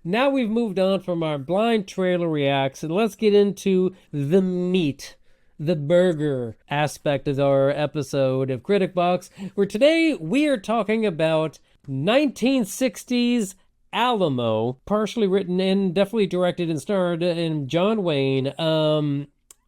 now we've moved on from our blind trailer reacts, and let's get into the meat, the burger aspect of our episode of Critic Box, where today we are talking about 1960s Alamo, partially written and definitely directed and starred in John Wayne.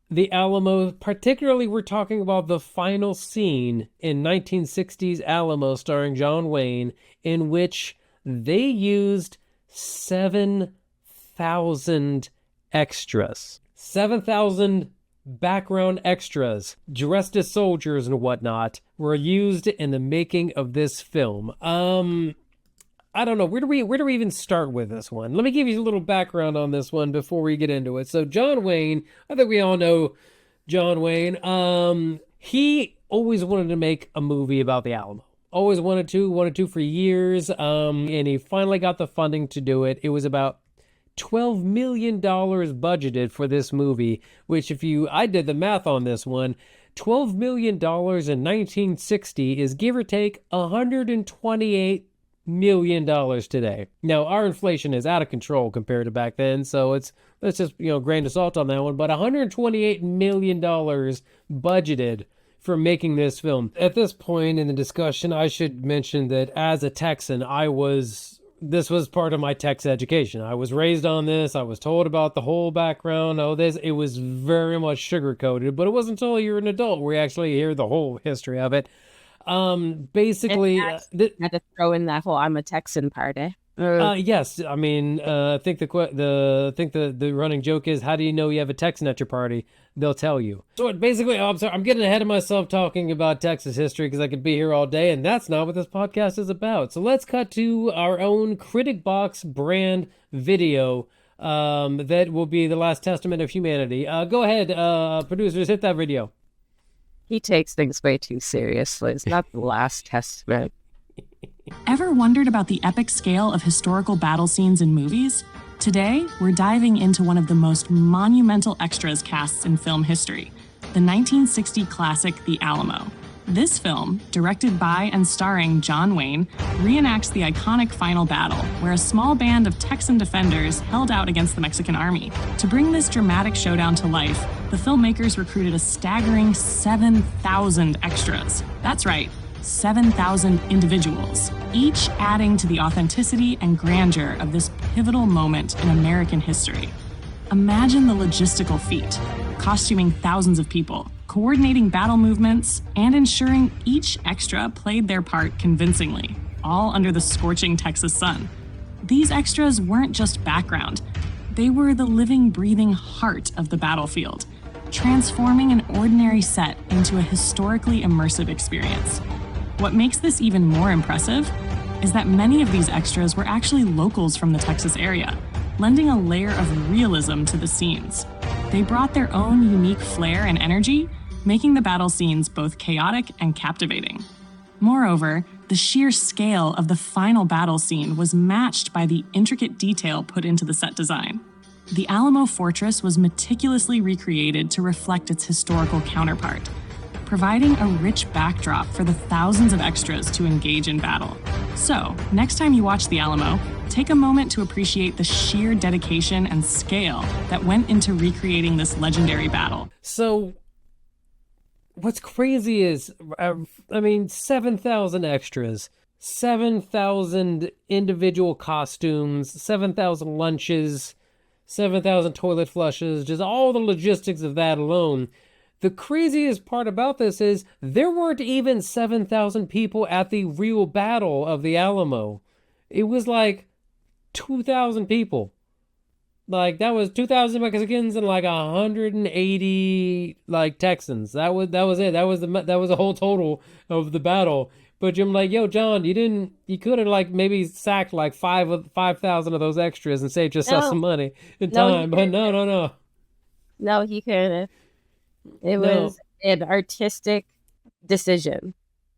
The Alamo, particularly, we're talking about the final scene in 1960s Alamo starring John Wayne, in which they used 7,000 extras. 7,000 background extras, dressed as soldiers and whatnot, were used in the making of this film. I don't know. Where do we even start with this one? Let me give you a little background on this one before we get into it. So John Wayne, I think we all know John Wayne. He always wanted to make a movie about the Alamo. Always wanted to for years. And he finally got the funding to do it. It was about $12 million budgeted for this movie, which I did the math on this one, $12 million in 1960 is give or take $128 million today. Now, our inflation is out of control compared to back then, so let's just, grain of salt on that one, but $128 million budgeted for making this film. At this point in the discussion, I should mention that as a Texan, this was part of my Tex education. I was raised on this. I was told about the whole background. It was very much sugar-coated, but it wasn't until you're an adult where you actually hear the whole history of it. Basically, had to throw in that whole "I'm a Texan" party. yes. I mean, I think the running joke is, how do you know you have a Texan at your party? They'll tell you. So basically, I'm sorry, I'm getting ahead of myself talking about Texas history because I could be here all day, and that's not what this podcast is about. So let's cut to our own Critic Box brand video. That will be the last testament of humanity. Go ahead, producers, hit that video. He takes things way too seriously. It's not the last testament. Ever wondered about the epic scale of historical battle scenes in movies? Today, we're diving into one of the most monumental extras casts in film history, the 1960 classic The Alamo. This film, directed by and starring John Wayne, reenacts the iconic final battle, where a small band of Texan defenders held out against the Mexican army. To bring this dramatic showdown to life, the filmmakers recruited a staggering 7,000 extras. That's right, 7,000 individuals, each adding to the authenticity and grandeur of this pivotal moment in American history. Imagine the logistical feat, costuming thousands of people, coordinating battle movements, and ensuring each extra played their part convincingly, all under the scorching Texas sun. These extras weren't just background. They were the living, breathing heart of the battlefield, transforming an ordinary set into a historically immersive experience. What makes this even more impressive is that many of these extras were actually locals from the Texas area, lending a layer of realism to the scenes. They brought their own unique flair and energy, making the battle scenes both chaotic and captivating. Moreover, the sheer scale of the final battle scene was matched by the intricate detail put into the set design. The Alamo Fortress was meticulously recreated to reflect its historical counterpart, providing a rich backdrop for the thousands of extras to engage in battle. So, next time you watch The Alamo, take a moment to appreciate the sheer dedication and scale that went into recreating this legendary battle. So, what's crazy is, 7,000 extras, 7,000 individual costumes, 7,000 lunches, 7,000 toilet flushes, just all the logistics of that alone. The craziest part about this is there weren't even 7,000 people at the real battle of the Alamo. It was like 2,000 people. Like, that was 2,000 Mexicans and like 180 like Texans. That was it. That was the whole total of the battle. But I'm like, yo, John, you could have like maybe sacked like 5,000 of those extras and saved yourself some money and time. But no. No, he couldn't. It was an artistic decision.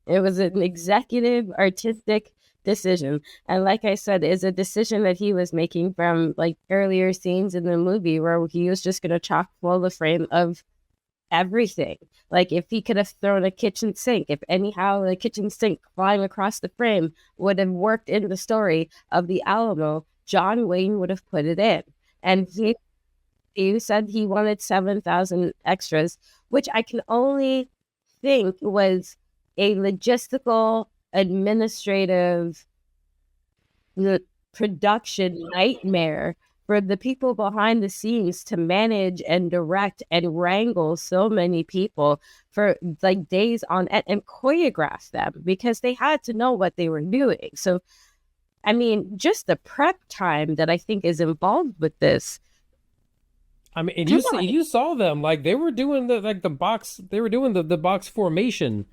It was an executive artistic decision. And like I said, it's a decision that he was making from like earlier scenes in the movie where he was just going to chock full the frame of everything. Like if he could have thrown a kitchen sink, if anyhow the kitchen sink flying across the frame would have worked in the story of the Alamo, John Wayne would have put it in. And he said he wanted 7,000 extras, which I can only think was a logistical, administrative, production nightmare for the people behind the scenes to manage and direct and wrangle so many people for like days on end and choreograph them, because they had to know what they were doing. So, I mean, just the prep time that I think is involved with this. I mean, and you saw them, like they were doing the box, they were doing the box formation.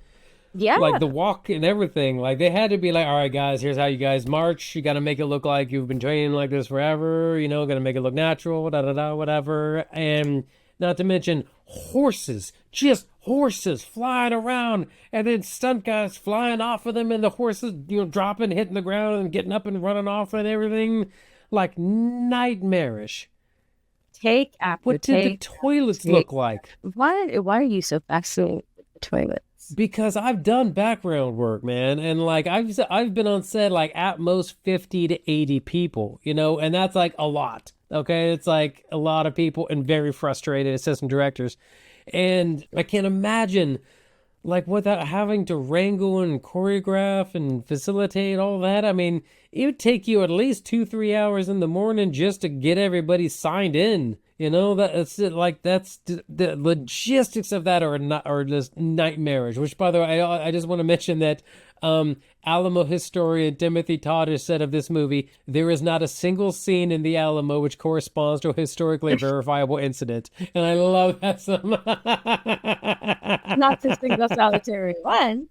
Yeah. Like the walk and everything. Like they had to be like, all right, guys, here's how you guys march. You got to make it look like you've been training like this forever. You know, got to make it look natural, whatever. And not to mention horses, just horses flying around, and then stunt guys flying off of them, and the horses, dropping, hitting the ground, and getting up and running off and everything. Like nightmarish. What did the toilets look like? Why are you so fascinated with the toilets? Because I've done background work, man, and like I've been on set like at most 50 to 80 people, and that's like a lot. Okay, it's like a lot of people and very frustrated assistant directors, and I can't imagine like without having to wrangle and choreograph and facilitate all that. I mean, it would take you at least 2-3 hours in the morning just to get everybody signed in. That's it. Like that's the logistics of that are just nightmarish. Which, by the way, I just want to mention that Alamo historian Timothy Todd has said of this movie, there is not a single scene in the Alamo which corresponds to a historically verifiable incident, and I love that so much. Not a single solitary one.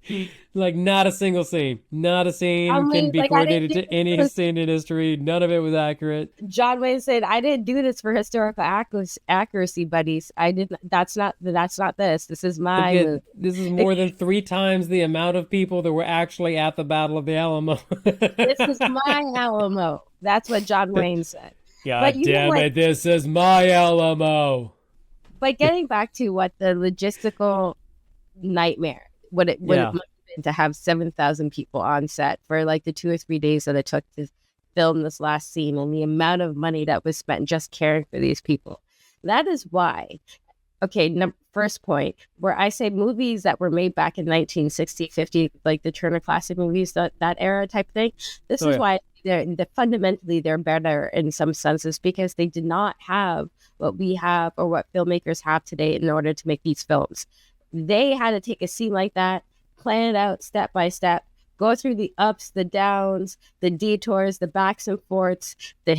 Like not a single scene. Not a scene can be coordinated to any scene in history. None of it was accurate. John Wayne said, "I didn't do this for historical accuracy, buddies. I didn't. That's not this. This is my. Again, this is more than 3 times the amount of people that were actually at the Battle of the Alamo. This is my Alamo." That's what John Wayne said. God damn it! This is my Alamo. But getting back to what the logistical nightmare, what it must have been to have 7,000 people on set for like the 2 or 3 days that it took to film this last scene, and the amount of money that was spent just caring for these people. That is why. Okay, first point, where I say movies that were made back in 1960, 50, like the Turner Classic movies, that era type thing. This is why fundamentally they're better in some senses, because they did not have what we have or what filmmakers have today in order to make these films. They had to take a scene like that, plan it out step by step, go through the ups, the downs, the detours, the backs and forths, the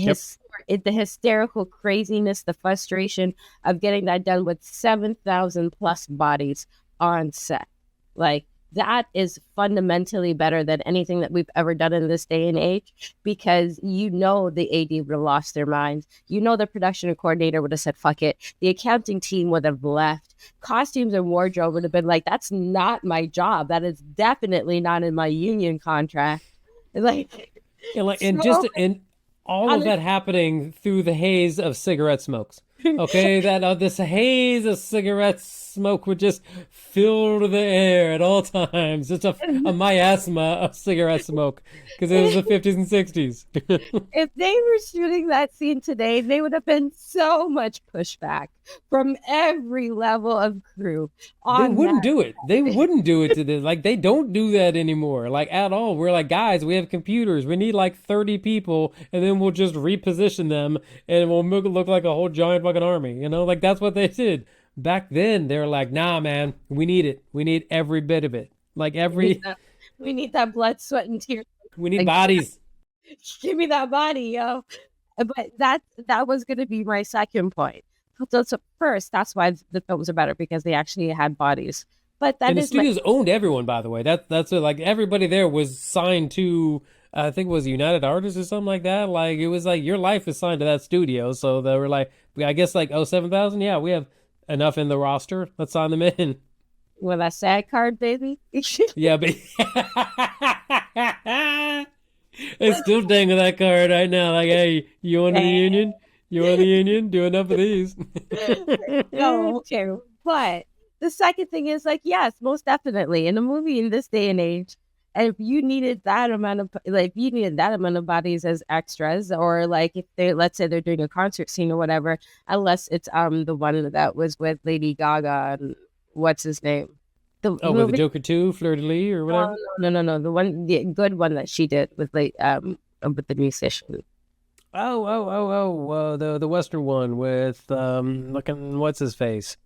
hysterical craziness, the frustration of getting that done with 7,000 plus bodies on set. Like, that is fundamentally better than anything that we've ever done in this day and age, because the AD would have lost their minds. The production coordinator would have said, fuck it. The accounting team would have left. Costumes and wardrobe would have been like, that's not my job. That is definitely not in my union contract. And all of that happening through the haze of cigarette smokes. Okay, this haze of cigarette smoke would just fill the air at all times. Just a miasma of cigarette smoke, because it was the 50s and 60s. If they were shooting that scene today, they would have been so much pushback from every level of crew. They wouldn't do it. They wouldn't do it to this. Like, they don't do that anymore, like, at all. We're like, guys, we have computers. We need like 30 people, and then we'll just reposition them, and we'll make it look like a whole giant fucking army. Like, that's what they did. Back then, they're like, nah, man, we need it. We need every bit of it. Like, we need that blood, sweat, and tears. We need bodies. Give me that body, yo. But that was going to be my second point. So first, that's why the films are better, because they actually had bodies. But the studios owned everyone, by the way. That's like, everybody there was signed to, I think it was United Artists or something like that. Like, it was like your life is signed to that studio. So they were like, I guess like, 7,000. Yeah, we have enough in the roster. Let's sign them in. With a SAG card, baby. Yeah, but it's still dangling that card right now. Like, hey, you want the union? You want the union? Do enough of these. No, okay. But the second thing is, like, yes, most definitely. In a movie in this day and age, And if you needed that amount of bodies as extras, or like if they, let's say they're doing a concert scene or whatever, unless it's the one that was with Lady Gaga and what's his name, the with the movie. Joker 2, Fleur de Lis or whatever. No, the good one that she did with the musician. The Western one with looking, what's his face?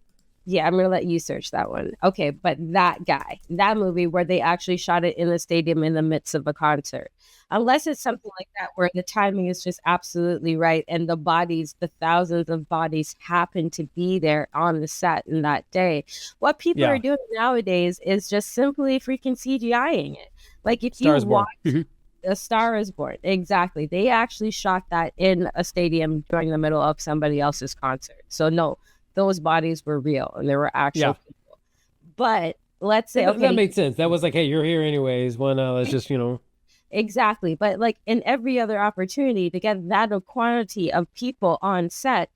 Yeah, I'm gonna let you search that one. Okay, but that movie where they actually shot it in the stadium in the midst of a concert. Unless it's something like that where the timing is just absolutely right and the thousands of bodies happen to be there on the set in that day. What people are doing nowadays is just simply freaking CGIing it. Like if you watch A Star Is Born, exactly. They actually shot that in a stadium during the middle of somebody else's concert. So no, those bodies were real and there were actual people. But let's say, okay, that made sense. That was like, hey, you're here anyways. Well, let's just, Exactly. But like in every other opportunity to get that quantity of people on set,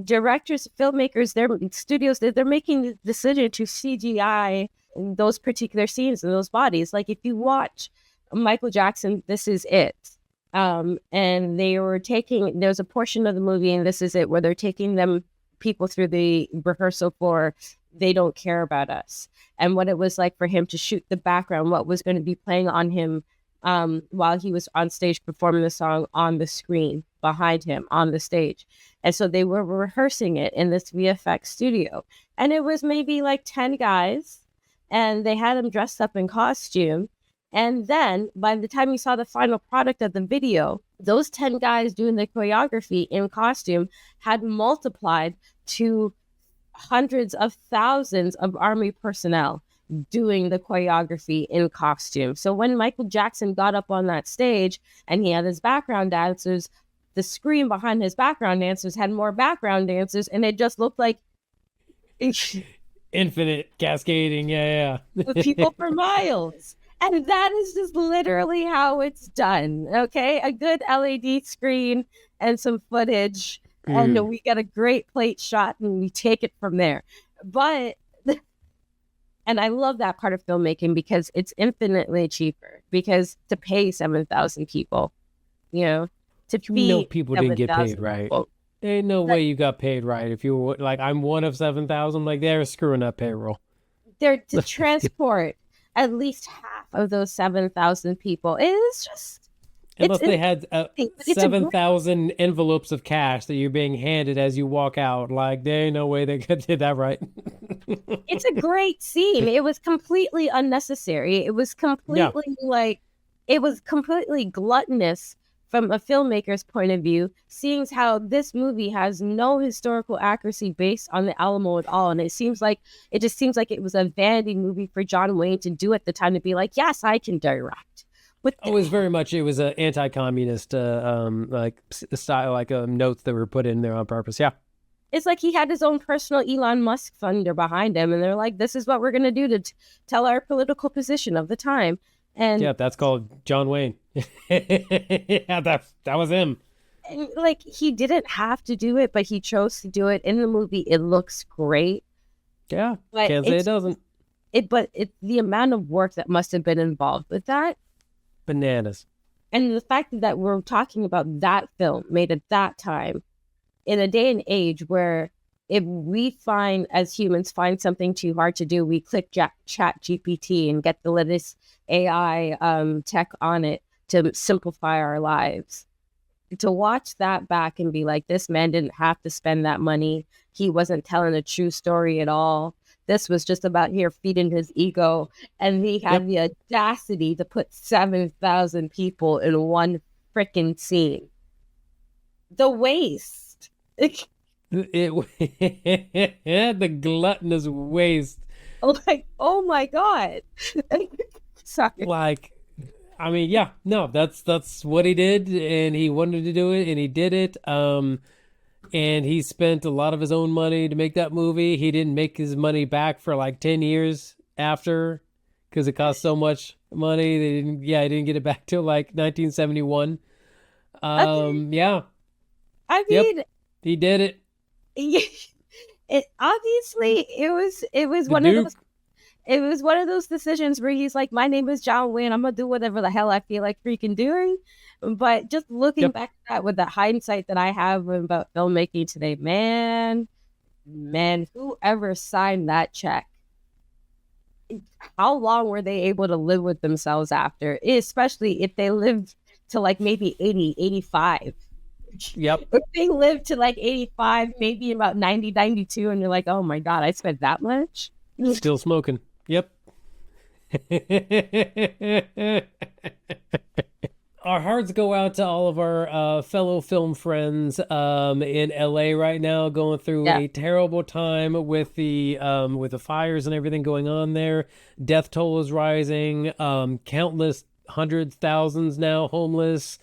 directors, filmmakers, their studios, they're making the decision to CGI those particular scenes and those bodies. Like if you watch Michael Jackson, This Is It. And there's a portion of the movie and This Is It where they're taking people through the rehearsal for They Don't Care About Us, and what it was like for him to shoot the background, what was going to be playing on him while he was on stage performing the song on the screen behind him on the stage. And so they were rehearsing it in this VFX studio, and it was maybe like 10 guys, and they had them dressed up in costume. And then by the time you saw the final product of the video, those 10 guys doing the choreography in costume had multiplied to hundreds of thousands of army personnel doing the choreography in costume. So when Michael Jackson got up on that stage and he had his background dancers, the screen behind his background dancers had more background dancers, and it just looked like infinite cascading. With people for miles. And that is just literally how it's done. Okay. A good LED screen and some footage. And we get a great plate shot and we take it from there. And I love that part of filmmaking because it's infinitely cheaper, because to pay 7,000 people, to feed people didn't get paid right. People. There ain't no way you got paid right. If you were like, I'm one of 7,000, like they're screwing up payroll. They're to transport at least half of those 7,000 people. It is just... Unless they had 7,000 envelopes of cash that you're being handed as you walk out. Like, there ain't no way they did that right. It's a great scene. It was completely unnecessary. It was completely it was completely gluttonous from a filmmaker's point of view, seeing how this movie has no historical accuracy based on the Alamo at all. And it just seems like it was a vanity movie for John Wayne to do at the time, to be like, yes, I can direct. It was an anti-communist style, notes that were put in there on purpose. Yeah. It's like he had his own personal Elon Musk funder behind him, and they're like, this is what we're going to do to tell our political position of the time. And yeah, that's called John Wayne. Yeah, that was him. And like, he didn't have to do it, but he chose to do it. In the movie, it looks great. Yeah, can't say it doesn't. But the amount of work that must have been involved with that. Bananas. And the fact that we're talking about that film made at that time, in a day and age where if we as humans find something too hard to do, we click chat GPT and get the latest AI tech on it to simplify our lives. To watch that back and be like, this man didn't have to spend that money. He wasn't telling a true story at all. This was just about here feeding his ego. And he had the audacity to put 7,000 people in one freaking scene. The waste. The gluttonous waste. Like, oh my God. Sorry. Like, I mean, yeah, no, that's what he did, and he wanted to do it, and he did it. And he spent a lot of his own money to make that movie. He didn't make his money back for like 10 years after, because it cost so much money. He didn't get it back till like 1971. Yeah. I mean, he did it. It obviously it was one of those. it was one of those decisions where he's like, my name is John Wayne. I'm going to do whatever the hell I feel like freaking doing. But just looking back at that with the hindsight that I have about filmmaking today, man, whoever signed that check, how long were they able to live with themselves after, especially if they lived to like maybe 80, 85. Yep. If they lived to like 85, maybe about 90, 92, and you're like, oh my God, I spent that much? Still smoking. Yep. Our hearts go out to all of our fellow film friends in LA right now, going through a terrible time with the fires and everything going on there. Death toll is rising. Countless hundreds, thousands now homeless.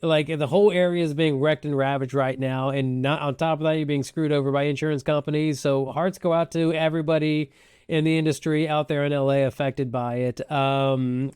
Like, the whole area is being wrecked and ravaged right now, and not on top of that, you're being screwed over by insurance companies. So hearts go out to everybody in the industry out there in LA affected by it.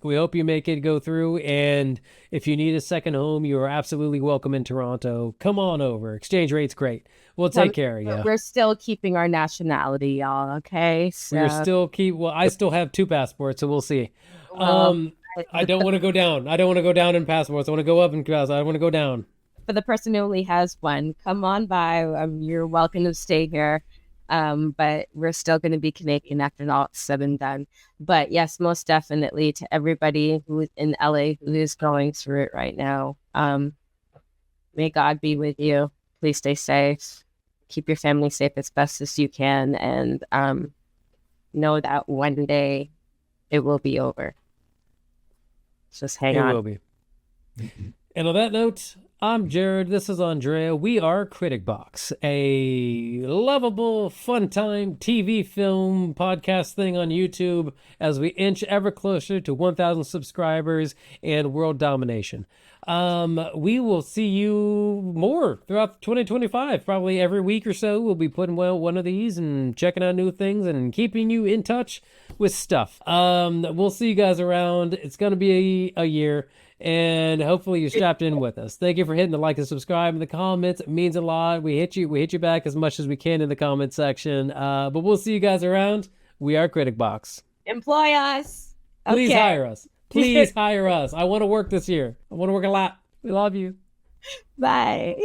We hope you make it go through, and if you need a second home, you are absolutely welcome in Toronto. Come on over. Exchange rate's great. We'll take care of you. We're still keeping our nationality, y'all, okay? So... I still have 2 passports, so we'll see. Well, I don't want to go down. I don't want to go down in passports. I want to go up in passports. I want to go down. For the person who only has one, come on by. You're welcome to stay here. But we're still going to be Canadian after all said and done. But yes, most definitely to everybody who is in LA who is going through it right now. May God be with you. Please stay safe. Keep your family safe as best as you can. And know that one day it will be over. Just hang on. It will be. And on that note, I'm Jarrod. This is Aundreya. We are Critic Box, a lovable, fun time TV film podcast thing on YouTube as we inch ever closer to 1,000 subscribers and world domination. We will see you more throughout 2025. Probably every week or so, we'll be putting one of these and checking out new things and keeping you in touch with stuff. We'll see you guys around. It's going to be a year, and hopefully you strapped in with us. Thank you for hitting the like and subscribe in the comments. It means a lot. We hit you back as much as we can in the comment section. But we'll see you guys around. We are Critic Box. Employ us. Please hire us. Please hire us. I want to work this year. I want to work a lot. We love you. Bye.